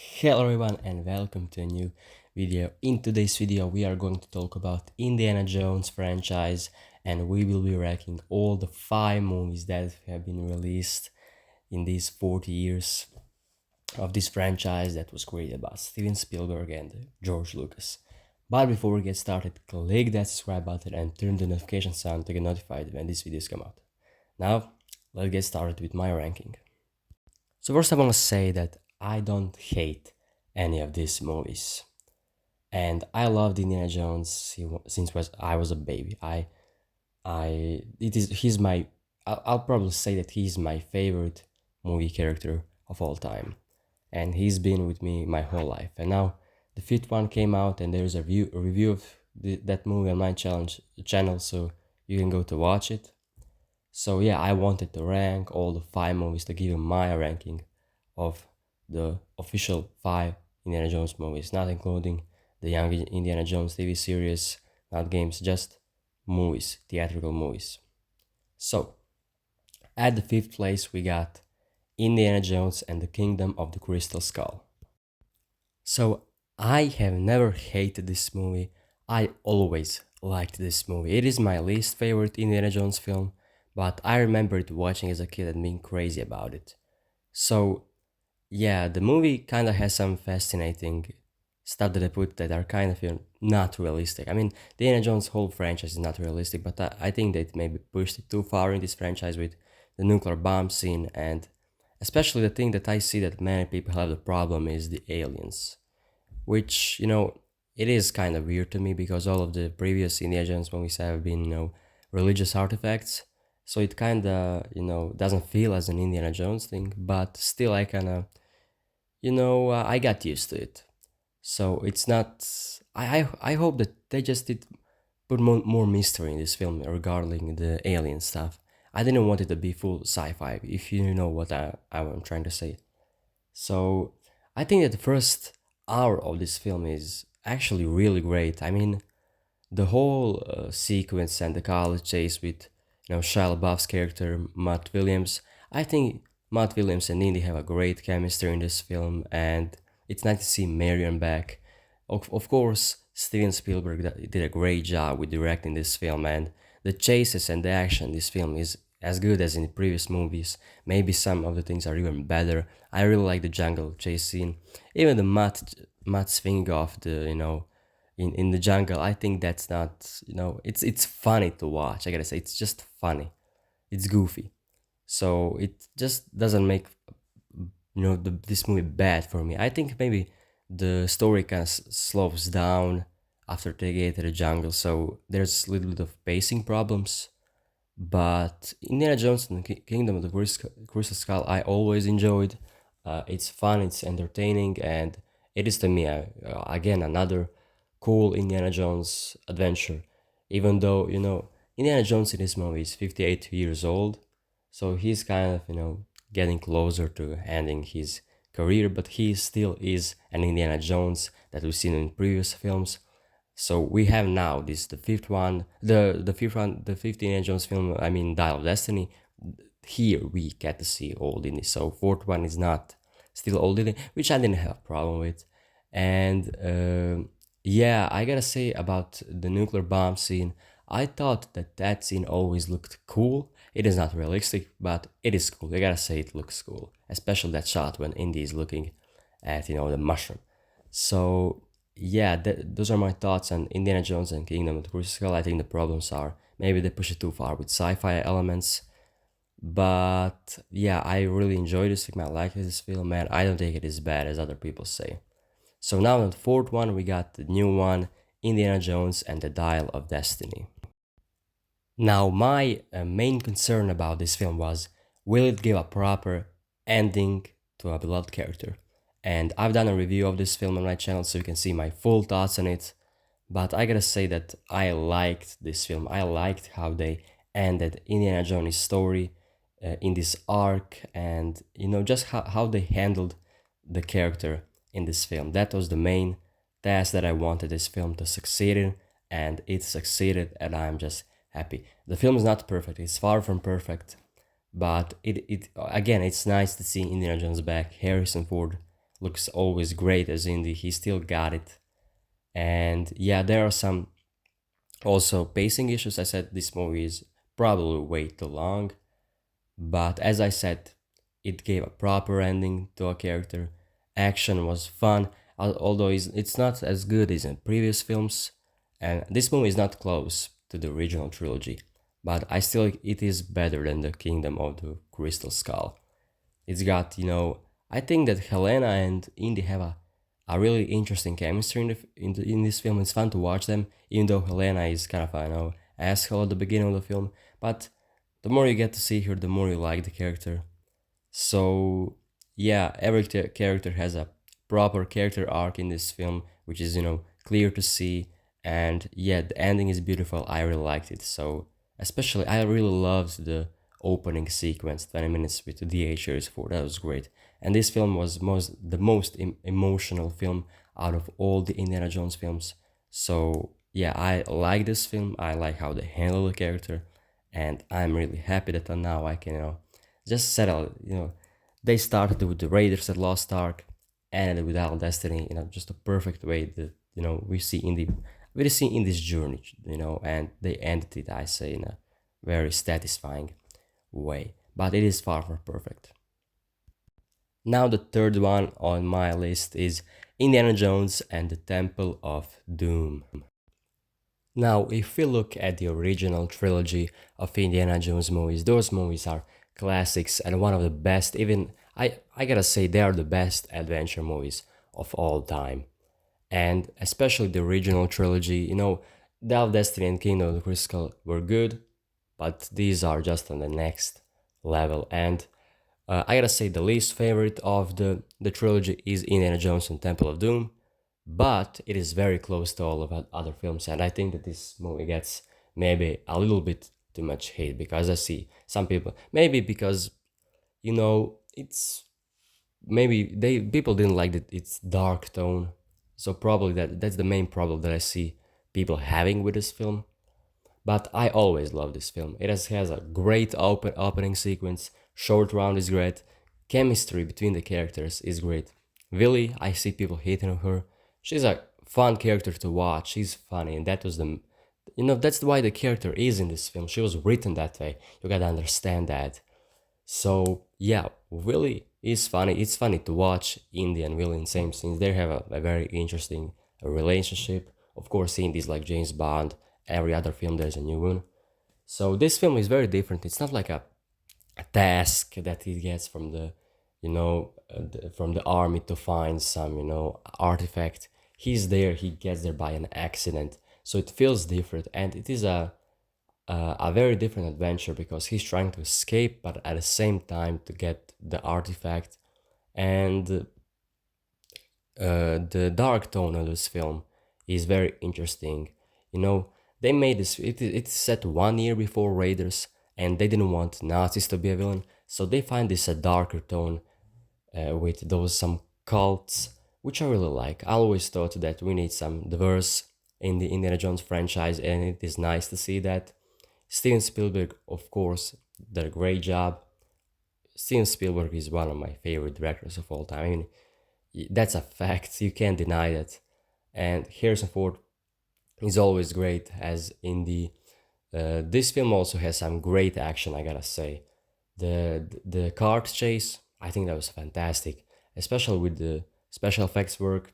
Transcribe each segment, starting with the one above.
Hello everyone and welcome to a new video. In today's video we are going to talk about Indiana Jones franchise, and we will be ranking all the 5 movies that have been released in these 40 years of this franchise that was created by Steven Spielberg and George Lucas. But before we get started, click that subscribe button and turn the notification sound to get notified when these videos come out. Now, let's get started with my ranking. So first I want to say that I don't hate any of these movies. And I loved Indiana Jones since I was a baby. He's my, I'll probably say that he's my favorite movie character of all time. And he's been with me my whole life. And now the fifth one came out and there's a review of that movie on my channel, so you can go to watch it. So yeah, I wanted to rank all the 5 movies to give you my ranking of the official 5 Indiana Jones movies, not including the Young Indiana Jones TV series, not games, just movies, theatrical movies. So, at the 5th place we got Indiana Jones and the Kingdom of the Crystal Skull. So, I have never hated this movie. I always liked this movie. It is my least favorite Indiana Jones film, but I remembered watching as a kid and being crazy about it. So, yeah, the movie kind of has some fascinating stuff that I put that are kind of not realistic. I mean, the Indiana Jones whole franchise is not realistic, but I think they maybe pushed it too far in this franchise with the nuclear bomb scene, and especially the thing that I see that many people have the problem is the aliens, which, it is kind of weird to me because all of the previous Indiana Jones movies have been, religious artifacts. So it kind of, doesn't feel as an Indiana Jones thing, but still I kind of, I got used to it. So it's not. I hope that they just did put more mystery in this film regarding the alien stuff. I didn't want it to be full sci-fi, if you know what I'm trying to say. So I think that the first hour of this film is actually really great. I mean, the whole sequence and the college chase with Shia LaBeouf's character Matt Williams. I think Matt Williams and Indy have a great chemistry in this film, and it's nice to see Marion back. Of course, Steven Spielberg did a great job with directing this film, and the chases and the action in this film is as good as in the previous movies. Maybe some of the things are even better. I really like the jungle chase scene, even the Matt swing off the in the jungle. I think that's not, it's funny to watch. I gotta say, it's just funny. It's goofy. So it just doesn't make this movie bad for me. I think maybe the story kind of slows down after they get to the jungle, so there's a little bit of pacing problems. But Indiana Jones and the Kingdom of the Crystal Skull, I always enjoyed. It's fun, it's entertaining, and it is to me again another cool Indiana Jones adventure. Even though Indiana Jones in this movie is 58 years old, so he's kind of getting closer to ending his career, but he still is an Indiana Jones that we've seen in previous films. So we have now this the fifth one, the fifth one, the fifth Indiana Jones film. I mean, Dial of Destiny. Here we get to see Old Indy. So fourth one is not still Old Indy, which I didn't have a problem with. And yeah, I gotta say about the nuclear bomb scene. I thought that scene always looked cool. It is not realistic, but it is cool. I gotta say it looks cool, especially that shot when Indy is looking at the mushroom. So yeah, those are my thoughts on Indiana Jones and Kingdom of the Crystal Skull. I think the problems are maybe they push it too far with sci-fi elements, but yeah, I really enjoyed this film. I like this film, man. I don't think it is bad as other people say. So now on the fourth one, we got the new one, Indiana Jones and the Dial of Destiny. Now, my main concern about this film was, will it give a proper ending to a beloved character? And I've done a review of this film on my channel, so you can see my full thoughts on it. But I gotta say that I liked this film. I liked how they ended Indiana Jones' story in this arc, and just how they handled the character in this film. That was the main task that I wanted this film to succeed in, and it succeeded, and I'm just happy. The film is not perfect, it's far from perfect, but it again, it's nice to see Indiana Jones back, Harrison Ford looks always great as Indy. He still got it. And yeah, there are some also pacing issues. I said this movie is probably way too long, but as I said, it gave a proper ending to a character. Action was fun, although it's not as good as in previous films. And this movie is not close to the original trilogy, but I still it is better than the Kingdom of the Crystal Skull. It's got, I think that Helena and Indy have a really interesting chemistry in this film. It's fun to watch them, even though Helena is kind of a, asshole at the beginning of the film. But the more you get to see her, the more you like the character. So, yeah, every character has a proper character arc in this film, which is, clear to see. And yeah, the ending is beautiful. I really liked it. So, especially, I really loved the opening sequence, 20 minutes with the DH-34. That was great. And this film was the most emotional film out of all the Indiana Jones films. So, yeah, I like this film. I like how they handle the character. And I'm really happy that now I can, just settle, they started with the Raiders at Lost Ark, ended with Al Destiny, just a perfect way that, we see in this journey, and they ended it, I say, in a very satisfying way. But it is far from perfect. Now the third one on my list is Indiana Jones and the Temple of Doom. Now, if we look at the original trilogy of Indiana Jones movies, those movies are classics and one of the best, even I gotta say they are the best adventure movies of all time. And especially the original trilogy, Dial of Destiny and Kingdom of the Crystal were good, but these are just on the next level. And I gotta say the least favorite of the trilogy is Indiana Jones and Temple of Doom, but it is very close to all of the other films, and I think that this movie gets maybe a little bit too much hate because I see some people maybe because it's maybe they people didn't like its dark tone, so probably that's the main problem that I see people having with this film. But I always love this film. It has a great opening sequence. Short round is great. Chemistry between the characters is great. Villy, I see people hating on her. She's a fun character to watch. She's funny, and that was that's why the character is in this film. She was written that way. You gotta understand that. So yeah, Willie is funny. It's funny to watch Indy and Willie in same scenes. They have a very interesting relationship. Of course, Indy is like James Bond. Every other film there's a new one. So this film is very different. It's not like a task that he gets from from the army to find some artifact. He's there. He gets there by an accident. So it feels different, and it is a very different adventure because he's trying to escape, but at the same time to get the artifact. And the dark tone of this film is very interesting. They made this. It's set 1 year before Raiders, and they didn't want Nazis to be a villain, so they find this a darker tone with those some cults, which I really like. I always thought that we need some diverse in the Indiana Jones franchise, and it is nice to see that. Steven Spielberg, of course, did a great job. Steven Spielberg is one of my favorite directors of all time. I mean, that's a fact. You can't deny that. And Harrison Ford is always great as in the. This film also has some great action. I gotta say, the car chase. I think that was fantastic, especially with the special effects work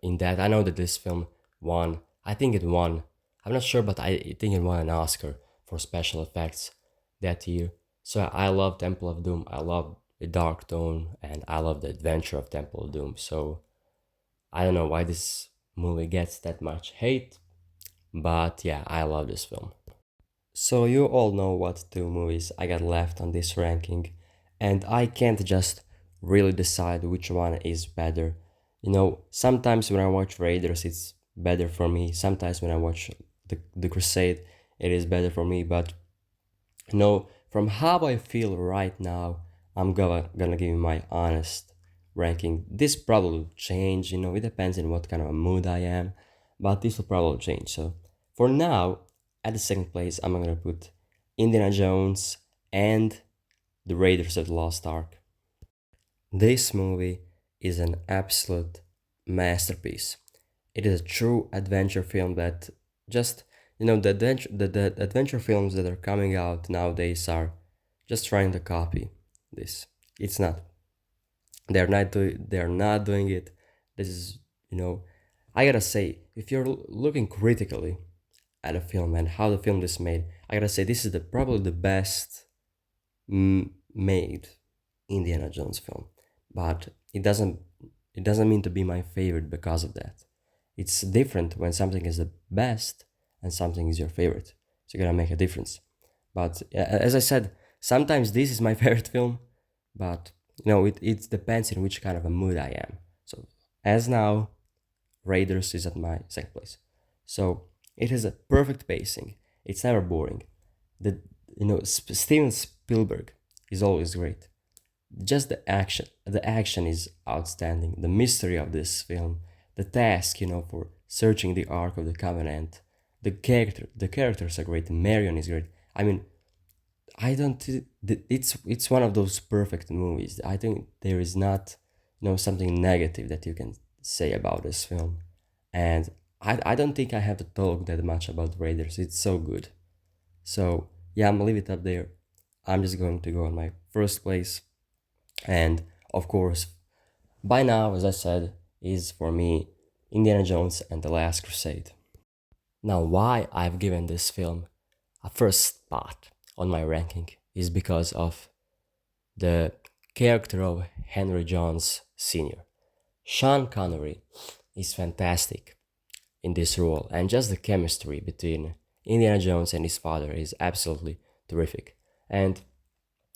in that. I know that this film won. I think it won. I'm not sure, but I think it won an Oscar for special effects that year. So I love Temple of Doom. I love the dark tone, and I love the adventure of Temple of Doom. So I don't know why this movie gets that much hate, but yeah, I love this film. So you all know what two movies I got left on this ranking, and I can't just really decide which one is better. Sometimes when I watch Raiders, it's better for me. Sometimes when I watch the Crusade, it is better for me. But from how I feel right now, I'm gonna give you my honest ranking. This probably will change. It depends on what kind of a mood I am, but this will probably change. So for now, at the second place, I'm gonna put Indiana Jones and the Raiders of the Lost Ark. This movie is an absolute masterpiece. It is a true adventure film that just, the adventure films that are coming out nowadays are just trying to copy this. It's not. They're not doing it. This is, you know, I gotta say, if you're looking critically at a film and how the film is made, I gotta say this is probably the best made Indiana Jones film. But it doesn't mean to be my favorite because of that. It's different when something is the best and something is your favorite. So you gotta make a difference. But as I said, sometimes this is my favorite film, but it depends in which kind of a mood I am. So as now, Raiders is at my second place. So it has a perfect pacing. It's never boring. The Steven Spielberg is always great. Just the action is outstanding. The mystery of this film, the task, for searching the Ark of the Covenant, the characters are great. Marion is great. I mean, I don't. It's one of those perfect movies. I think there is not, something negative that you can say about this film, and I don't think I have to talk that much about Raiders. It's so good. So yeah, I'm gonna leave it up there. I'm just going to go on my first place, and of course, by now, as I said, is for me Indiana Jones and the Last Crusade. Now, why I've given this film a first spot on my ranking is because of the character of Henry Jones Sr. Sean Connery is fantastic in this role, and just the chemistry between Indiana Jones and his father is absolutely terrific. And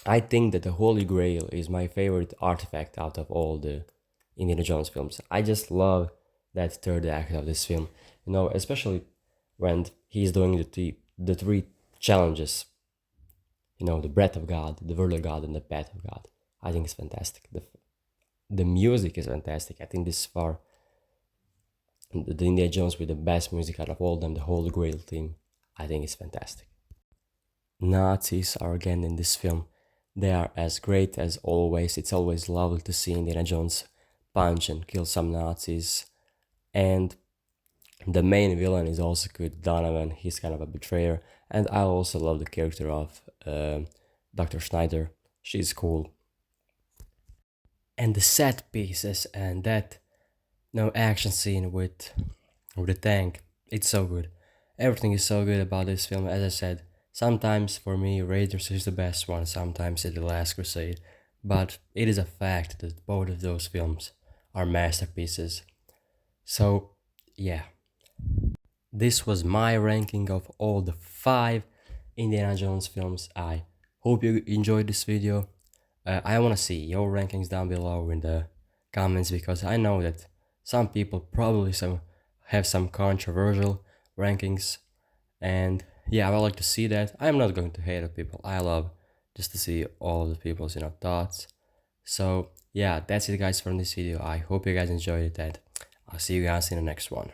I think that the Holy Grail is my favorite artifact out of all the Indiana Jones films. I just love that third act of this film, especially when he's doing the three challenges, the breath of God, the word of God, and the path of God. I think it's fantastic. The music is fantastic. I think this far, the Indiana Jones with the best music out of all them, the Holy Grail theme, I think it's fantastic. Nazis are again in this film. They are as great as always. It's always lovely to see Indiana Jones punch and kill some Nazis. And the main villain is also good, Donovan. He's kind of a betrayer. And I also love the character of Dr. Schneider. She's cool. And the set pieces and that action scene with the tank, it's so good. Everything is so good about this film. As I said, sometimes for me Raiders is the best one, sometimes it's The Last Crusade, but it is a fact that both of those films are masterpieces. So yeah, this was my ranking of all the 5 Indiana Jones films. I hope you enjoyed this video. I want to see your rankings down below in the comments, because I know that some people probably have some controversial rankings, and yeah, I would like to see that. I'm not going to hate on people. I love just to see all of the people's thoughts. So yeah, that's it guys from this video. I hope you guys enjoyed it, and I'll see you guys in the next one.